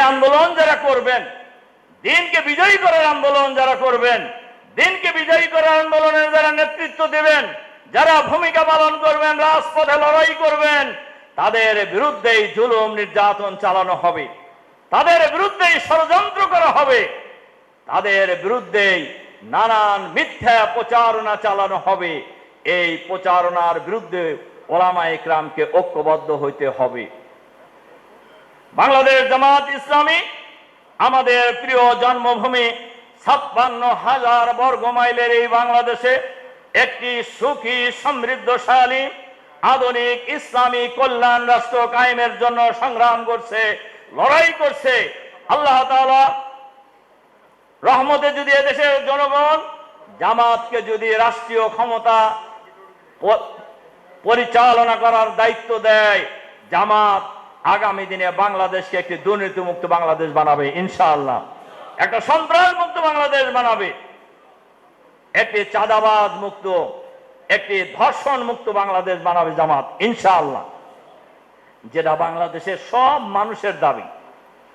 আন্দোলন যারা করবেন, দিনকে বিজয়ী করার আন্দোলন যারা করবেন, দিনকে বিজয়ী করার আন্দোলনের যারা নেতৃত্ব দেবেন, যারা ভূমিকা পালন করবেন, রাজপথে লড়াই করবেন, তাদের বিরুদ্ধেই জুলুম নির্যাতন চালানো হবে, তাদের বিরুদ্ধেই ষড়যন্ত্র করা হবে, তাদের বিরুদ্ধেই নানান মিথ্যা প্রচারণা চালানো হবে। এই প্রচারণার বিরুদ্ধে ওলামায়ে কেরামকে ঐক্যবদ্ধ হইতে হবে। বাংলাদেশ জামাত ইসলামী আমাদের প্রিয় জন্মভূমি ৫৬,০০০ বর্গ মাইলের এই বাংলাদেশে একটি সুখী সমৃদ্ধশালী আধুনিক ইসলামী কল্যাণ রাষ্ট্র কায়েমের জন্য সংগ্রাম করছে, লড়াই করছে। আল্লাহ তাআলা রহমতে যদি এদেশের জনগণ জামাতকে যদি রাষ্ট্রীয় ক্ষমতা পরিচালনা করার দায়িত্ব দেয়, জামাত আগামী দিনে বাংলাদেশকে একটি দুর্নীতিমুক্ত বাংলাদেশ বানাবে ইনশাআল্লাহ, একটা সন্ত্রাস মুক্ত বাংলাদেশ বানাবে, একটি চাঁদাবাজ মুক্ত, একটি ধর্ষণ মুক্ত বাংলাদেশ বানাবে জামাত ইনশাআল্লাহ, যেটা বাংলাদেশের সব মানুষের দাবি।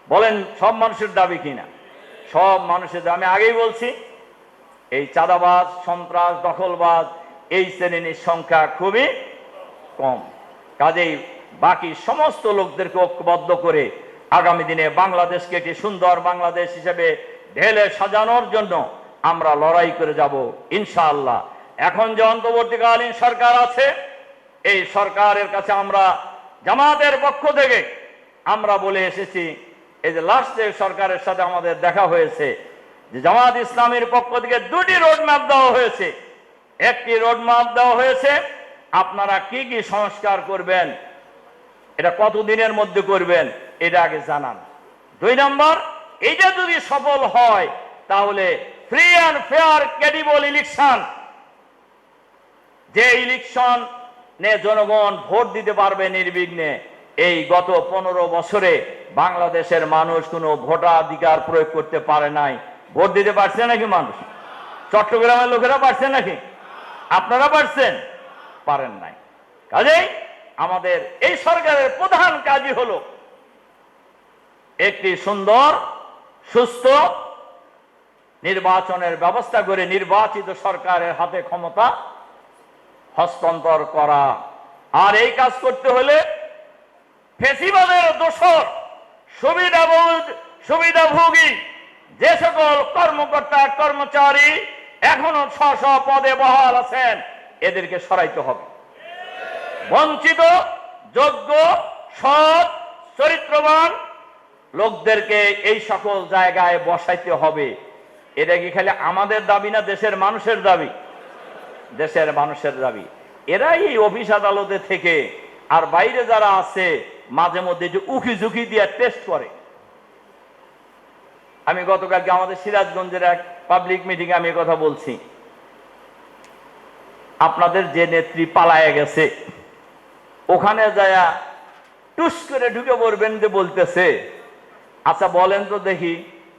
বলেন সব মানুষের দাবি কিনা? সব মানুষের দাবি। আমি আগেই বলছি, এই চাঁদাবাজ, সন্ত্রাস, দখলবাজ এই শ্রেণীর সংখ্যা খুবই কম। কাজেই বাকি সমস্ত লোকদেরকে ঐক্যবদ্ধ করে আগামী দিনে বাংলাদেশকে একটি সুন্দর বাংলাদেশ হিসেবে ঢেলে সাজানোর জন্য আমরা লড়াই করে যাব ইনশাআল্লাহ। এখন যে অন্তর্বর্তীকালীন সরকার আছে, এই সরকারের কাছে আমরা জামাতের পক্ষ থেকে আমরা বলে এসেছি, এই যে লাস্টে সরকারের সাথে আমাদের দেখা হয়েছে, যে জামাত ইসলামের পক্ষ থেকে দুটি রোডম্যাপ দেওয়া হয়েছে। একটি রোডম্যাপ দেওয়া হয়েছে আপনারা কি কি সংস্কার করবেন, এটা কতদিনের মধ্যে করবেন, এটা আগে জানান। ২ নম্বর, এইটা যদি সফল হয় তাহলে free and fair credible election, যে ইলেকশন নে জনগণ ভোট দিতে পারবে নির্বিঘ্নে। এই গত ১৫ বছরে বাংলাদেশের মানুষ কোনো ভোটাধিকার প্রয়োগ করতে পারে নাই। ভোট দিতে পারছে নাকি মানুষ? চট্টগ্রামের লোকেরা পারছে নাকি? আপনারা পারছেন? পারেন নাই। কাজেই আমাদের এই সরকারের প্রধান কাজই হলো একটি সুন্দর সুস্থ নির্বাচনের ব্যবস্থা করে নির্বাচিত সরকারের হাতে ক্ষমতা হস্তান্তর করা। আর এই কাজ করতে হলে ফেসিবাদের দোসর সুবিধাভোগী যে সকল কর্মকর্তা কর্মচারী এখনো স্ব পদে বহাল আছেন, এদেরকে সরাইতে হবে। বঞ্চিত, যোগ্য, সৎ, চরিত্রবান লোকদেরকে এই সকল জায়গায় বসাইতে হবে। এটা কি খালি আমাদের দাবি না, দেশের মানুষের দাবি? দেশের মানুষের দাবি। এরাই এই অফিস আদালতে থেকে আর বাইরে যারা আছে মাঝে মধ্যে যে উকি ঝুঁকি দিয়ে টেস্ট করে। আমি গতকালকে আমাদের সিরাজগঞ্জের এক পাবলিক মিটিংয়ে আমি কথা বলছি, আপনাদের যে নেত্রী পালায়ে গেছে, ওখানে যায়া টুস করে ঢুকে পড়বেন যে বলতেছে, আচ্ছা বলেন তো দেখি,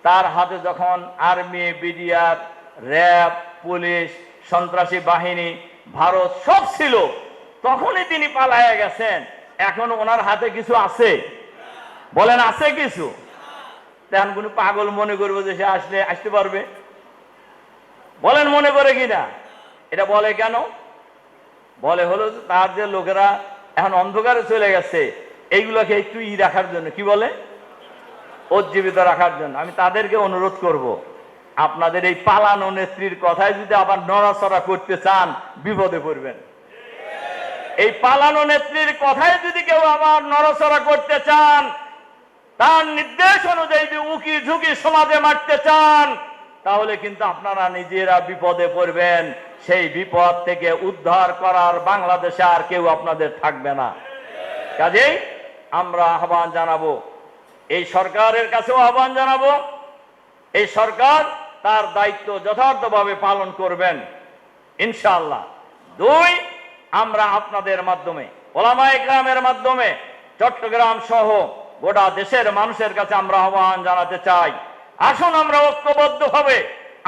তার হাতে যখন আর্মি, বিডিআর, র্যাব, পুলিশ, সন্ত্রাসী বাহিনী, ভারত সব ছিল, তখনই তিনি পালায়ে গেছেন, এখন ওনার হাতে কিছু আছে? বলেন আছে কিছু? তেমন কোন পাগল মনে করবে যে সে আসতে পারবে? বলেন মনে করে কিনা? এটা বলে কেন? বলে হলো তার যে লোকেরা এখন অন্ধকারে চলে গেছে, এইগুলোকে একটু রাখার জন্য, কি বলে, উজ্জীবিত রাখার জন্য। আমি তাদেরকে অনুরোধ করব, আপনাদের এই পালানো নেত্রীর কথায় যদি আবার নড়াচড়া করতে চান, বিপদে পড়বেন। এই পালানো নেত্রীর কথায় যদি কেউ আবার নড়াচড়া করতে চান, তার নির্দেশ অনুযায়ী যদি উকি ঝুঁকি সমাজে মারতে চান, তাহলে কিন্তু আপনারা নিজেরা বিপদে পড়বেন। সেই বিপদ থেকে উদ্ধার করার বাংলাদেশে আর কেউ আপনাদের থাকবে না। কাজেই আমরা আহ্বান জানাবো, এই সরকারের কাছেও আহ্বান জানাবো, এই সরকার তার দায়িত্ব যথার্থভাবে পালন করবেন ইনশাআল্লাহ। ২, আমরা আপনাদের মাধ্যমে, ওলামায়ে কেরামের মাধ্যমে চট্টগ্রাম সহ গোটা দেশের মানুষের কাছে আমরা আহ্বান জানাতে চাই, আসুন আমরা ঐক্যবদ্ধভাবে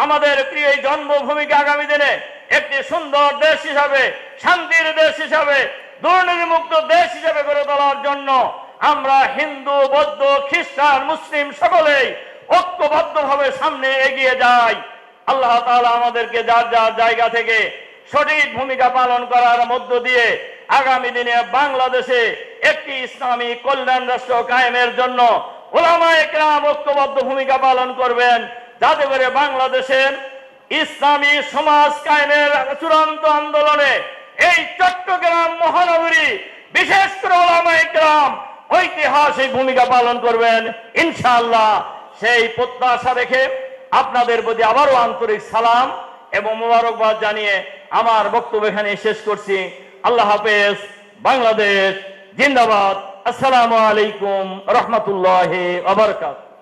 আমাদের প্রিয় এই জন্মভূমিকে আগামী দিনে একটি সুন্দর দেশ হিসাবে, শান্তির দেশ হিসাবে, দুর্নীতিমুক্ত দেশ হিসাবে গড়ে তোলার জন্য আমরা হিন্দু, বৌদ্ধ, খ্রিস্টান, মুসলিম সকলেই ঐক্যবদ্ধভাবে সামনে এগিয়ে যাই। আল্লাহ তাআলা আমাদেরকে যার যার জায়গা থেকে সঠিক ভূমিকা পালন করার মধ্য দিয়ে আগামী দিনে বাংলাদেশে একটি ইসলামী কল্যাণ রাষ্ট্র কায়েমের জন্য উলামায়ে কেরাম ঐক্যবদ্ধ ভূমিকা পালন করবেন, যাতে করে বাংলাদেশের ইসলামী সমাজ কায়েমের চূড়ান্ত আন্দোলনে এই চট্টগ্রাম মহানগরী বিশেষ করে উলামায়ে কেরাম ঐতিহাসিক ভূমিকা পালন করবেন ইনশাআল্লাহ। সেই প্রত্যাশা রেখে আপনাদের প্রতি আবারও আন্তরিক সালাম এবং মোবারকবাদ জানিয়ে আমার বক্তব্য এখানে শেষ করছি। আল্লাহ হাফেজ। বাংলাদেশ জিন্দাবাদ। আসসালামু আলাইকুম রহমতুল্লাহি ওয়া বারাকাতুহু।